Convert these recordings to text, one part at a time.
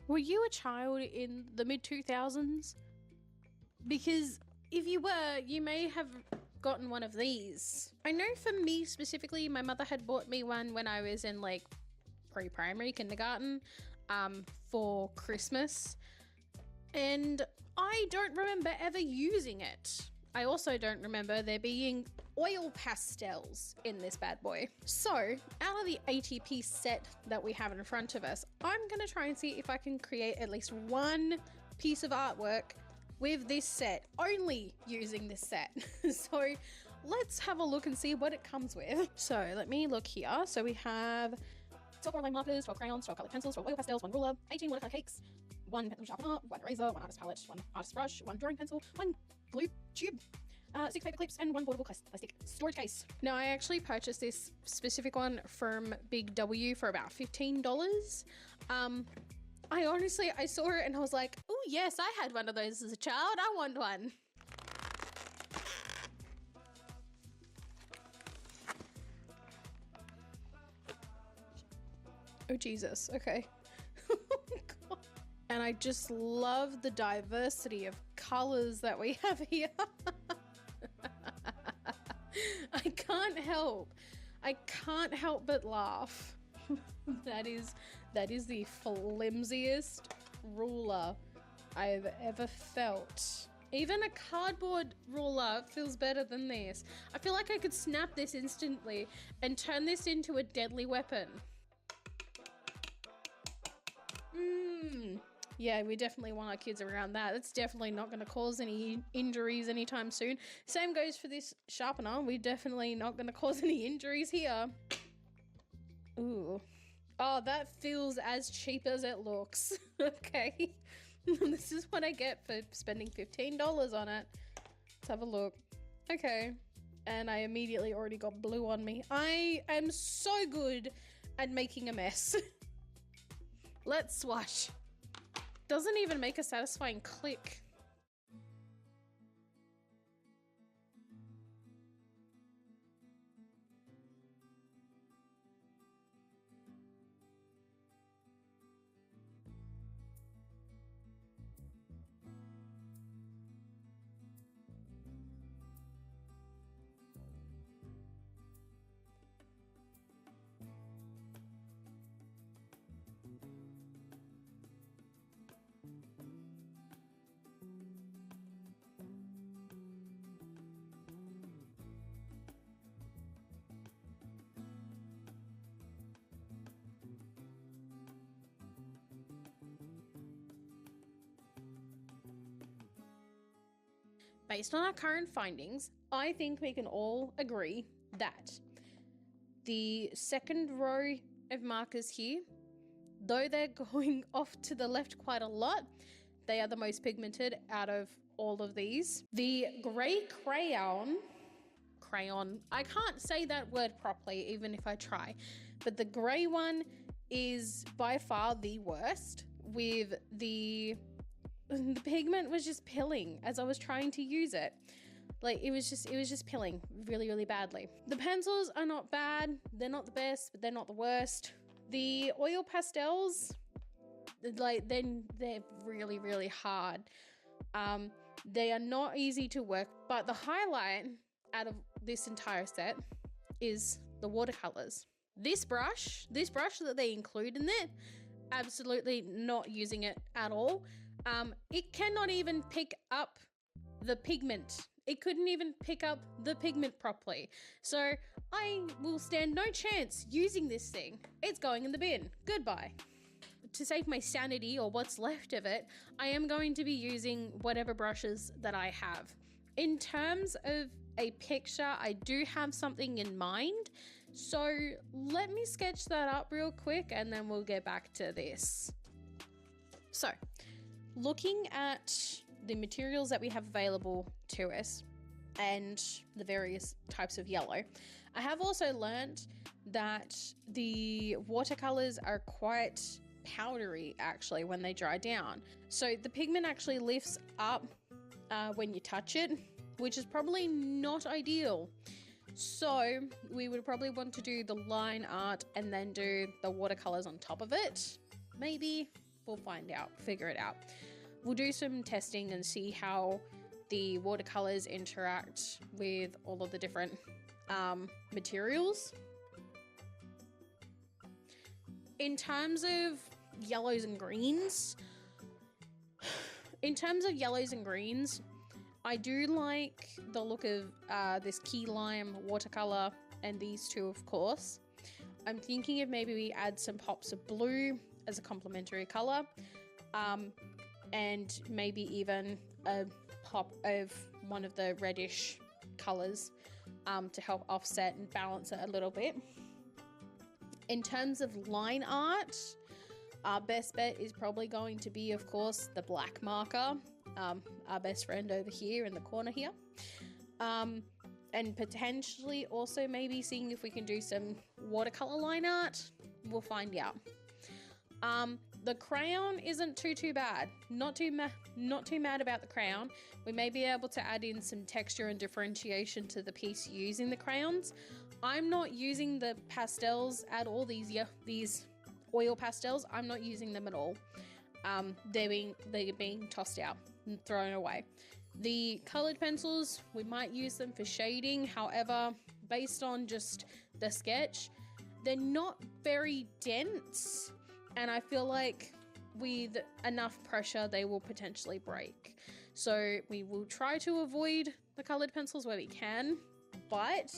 Were you a child in the mid-2000s? Because if you were, you may have gotten one of these. I know for me specifically, my mother had bought me one when I was in like pre-primary kindergarten for Christmas, and I don't remember ever using it. I also don't remember there being oil pastels in this bad boy. So out of the ATP set that we have in front of us, I'm gonna try and see if I can create at least one piece of artwork with this set, only using this set. So let's have a look and see what it comes with. So let me look here. So we have 12 line markers, 12 crayons, 12 colored pencils, 12 oil pastels, 1 ruler, 18 watercolor cakes, 1 pencil sharpener, 1 eraser, 1 artist palette, 1 artist brush, 1 drawing pencil, 1 glue tube, 6 paper clips, and 1 portable plastic storage case. Now, I actually purchased this specific one from Big W for about $15. I saw it and I was like, oh yes, I had one of those as a child. I want one. Oh Jesus, okay. Oh God. And I just love the diversity of colors that we have here. I can't help but laugh. That is the flimsiest ruler I've ever felt. Even a cardboard ruler feels better than this. I feel like I could snap this instantly and turn this into a deadly weapon. Yeah, we definitely want our kids around that. It's definitely not going to cause any injuries anytime soon. Same goes for this sharpener. We're definitely not going to cause any injuries here. Ooh. Oh, that feels as cheap as it looks. Okay. This is what I get for spending $15 on it. Let's have a look. Okay. And I immediately already got blue on me. I am so good at making a mess. Let's swatch. Doesn't even make a satisfying click. Based on our current findings, I think we can all agree that the second row of markers here, though they're going off to the left quite a lot, they are the most pigmented out of all of these. The grey crayon, I can't say that word properly even if I try, but the grey one is by far the worst. With the pigment was just pilling as I was trying to use it. Like it was just pilling really, really badly. The pencils are not bad. They're not the best, but they're not the worst. The oil pastels, like they're really, really hard. They are not easy to work, but the highlight out of this entire set is the watercolors. This brush that they include in it, absolutely not using it at all. It cannot even pick up the pigment. It couldn't even pick up the pigment properly. So I will stand no chance using this thing. It's going in the bin. Goodbye. To save my sanity, or what's left of it, I am going to be using whatever brushes that I have. In terms of a picture, I do have something in mind. So let me sketch that up real quick and then we'll get back to this. So, looking at the materials that we have available to us and the various types of yellow, I have also learned that the watercolors are quite powdery actually when they dry down. So the pigment actually lifts up when you touch it, which is probably not ideal. So we would probably want to do the line art and then do the watercolors on top of it. Maybe we'll find out, figure it out. We'll do some testing and see how the watercolors interact with all of the different materials. In terms of yellows and greens, I do like the look of this key lime watercolor and these two, of course. I'm thinking of maybe we add some pops of blue as a complementary color, and maybe even a pop of one of the reddish colors to help offset and balance it a little bit. In terms of line art, our best bet is probably going to be, of course, the black marker, our best friend over here in the corner here. And potentially also maybe seeing if we can do some watercolor line art. We'll find out. The crayon isn't too bad. Not too mad about the crayon. We may be able to add in some texture and differentiation to the piece using the crayons. I'm not using the pastels at all. These oil pastels, I'm not using them at all. They're being tossed out and thrown away. The colored pencils, we might use them for shading. However, based on just the sketch, they're not very dense, and I feel like with enough pressure they will potentially break. So we will try to avoid the colored pencils where we can, but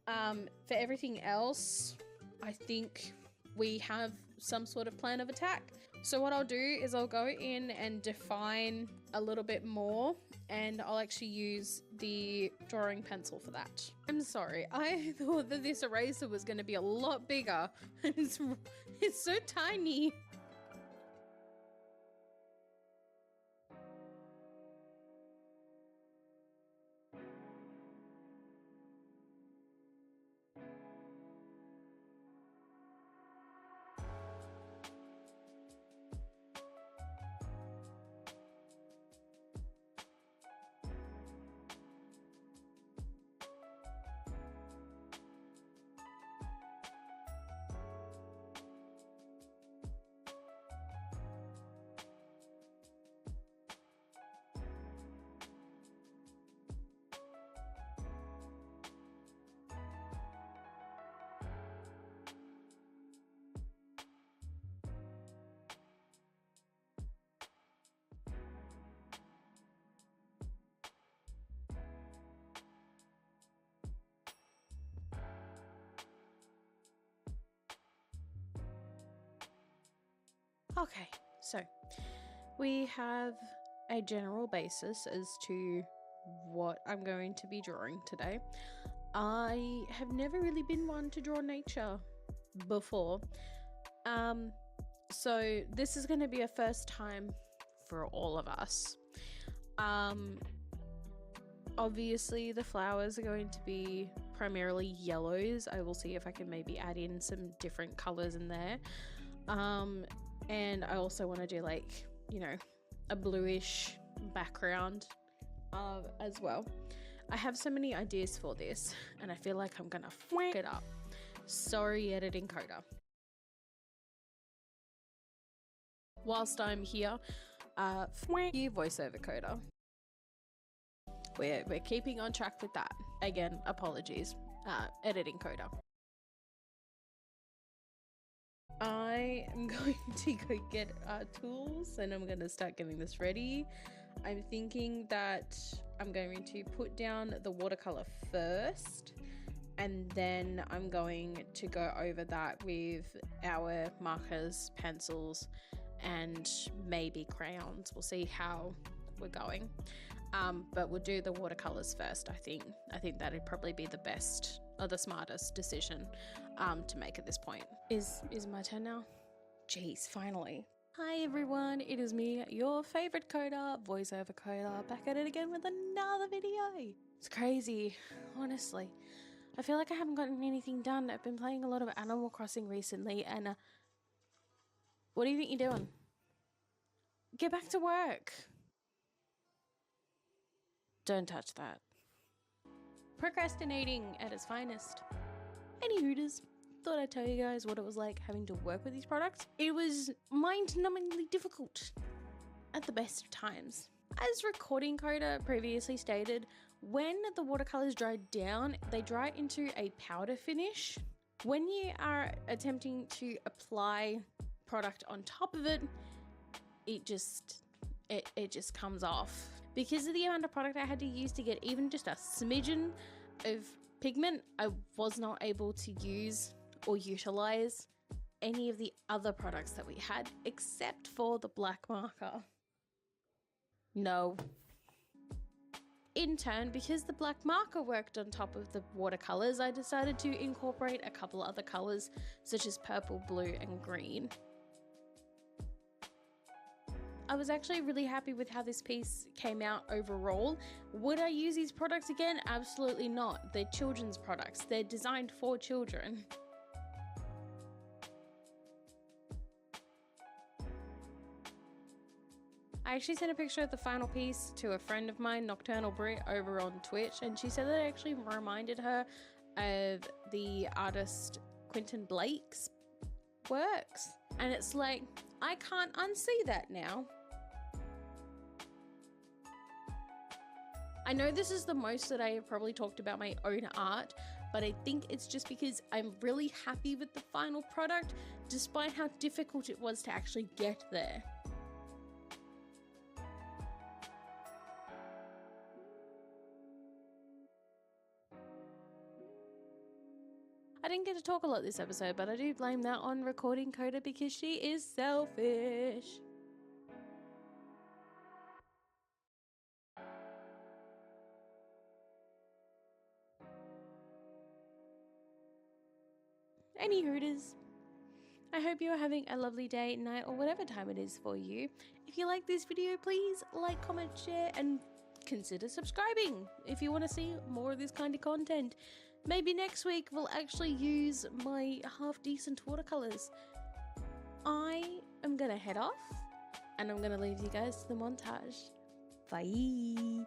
for everything else, I think we have some sort of plan of attack. So what I'll do is I'll go in and define a little bit more, and I'll actually use the drawing pencil for that. I'm sorry, I thought that this eraser was going to be a lot bigger. It's so tiny. Okay, so we have a general basis as to what I'm going to be drawing today. I have never really been one to draw nature before, so this is going to be a first time for all of us. Obviously the flowers are going to be primarily yellows. I will see if I can maybe add in some different colors in there. And I also want to do, like, you know, a bluish background as well. I have so many ideas for this, and I feel like I'm gonna fuck it up. Sorry, editing coda. Whilst I'm here, you voiceover coder. We're keeping on track with that. Again, apologies, editing coder. I am going to go get tools, and I'm going to start getting this ready. I'm thinking that I'm going to put down the watercolor first, and then I'm going to go over that with our markers, pencils, and maybe crayons. We'll see how we're going. But we'll do the watercolors first, I think. I think that'd probably be the best or the smartest decision to make at this point. Is my turn now? Jeez, finally. Hi everyone, it is me, your favorite coder, voiceover coder, back at it again with another video. It's crazy, honestly. I feel like I haven't gotten anything done. I've been playing a lot of Animal Crossing recently, and what do you think you're doing? Get back to work. Don't touch that. Procrastinating at its finest. Any hooters. thought I'd tell you guys what it was like having to work with these products. It was mind-numbingly difficult at the best of times. As Recording Coda previously stated, when the watercolors dry down, they dry into a powder finish. When you are attempting to apply product on top of it, it just comes off. Because of the amount of product I had to use to get even just a smidgen of pigment, I was not able to use or utilize any of the other products that we had except for the black marker. No. In turn, because the black marker worked on top of the watercolors, I decided to incorporate a couple other colors such as purple, blue, and green. I was actually really happy with how this piece came out overall. Would I use these products again? Absolutely not. They're children's products. They're designed for children. I actually sent a picture of the final piece to a friend of mine, Nocturnal Brit, over on Twitch, and she said that it actually reminded her of the artist Quentin Blake's works. And it's like, I can't unsee that now. I know this is the most that I have probably talked about my own art, but I think it's just because I'm really happy with the final product, despite how difficult it was to actually get there. I didn't get to talk a lot this episode, but I do blame that on Recording Coda because she is selfish. Any hooters, I hope you are having a lovely day, night, or whatever time it is for you. If you like this video, please like, comment, share, and consider subscribing if you want to see more of this kind of content. Maybe next week we'll actually use my half-decent watercolors. I am gonna head off, and I'm gonna leave you guys to the montage. Bye!